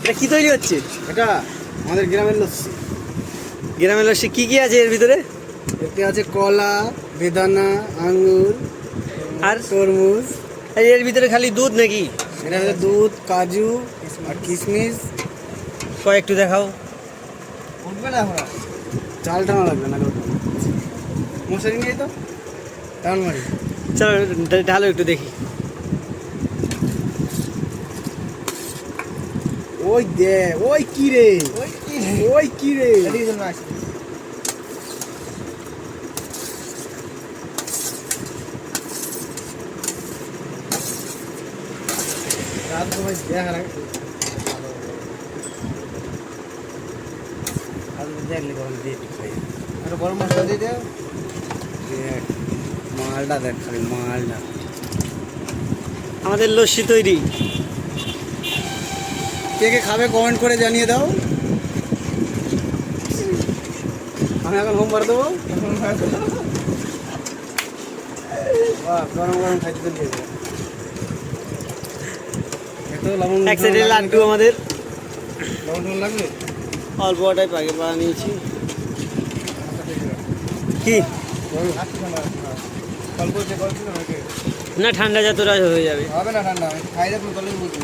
এটা কি তৈরি হচ্ছে? এটা আমাদের গ্রামের লস্যি। গ্রামের লস্যি কি কি আছে এর ভিতরে? এতে আছে কলা, বেদানা, আঙ্গুর আর তরমুজ। এর ভিতরে খালি দুধ নাকি? এটা হচ্ছে দুধ, কাজু আর কিশমিশ। একটু দেখাও। উঠবে না এখন, চাল টানা লাগবে না। মশারি নিয়ে তো টান মারি। চলো ঢালো একটু দেখি। ওই দে, ওই কি রে, ওই কি রে। রাত সময় দেখা লাগে দেখলি কখন দিয়ে আর গরম মশলা দিয়ে দেয়। মালটা দেখ খালি মালটা। আমাদের লস্যি তৈরি। কে কে খাবে কমেন্ট করে জানিয়ে দাও। আমি এখন হোমবার দেবো। বাহ, গরম গরম খাইতে তো দিয়ে দেবো। এত লবণ এক সাইডে লাড্ডু আমাদের। লবণ লাগবে অল্প ওটাই পাকে বানিয়েছি। কি অল্প না ঠান্ডা যতটা হয়ে যাবে। হবে না ঠান্ডা, খাই দেখুন তলে বুঝবি।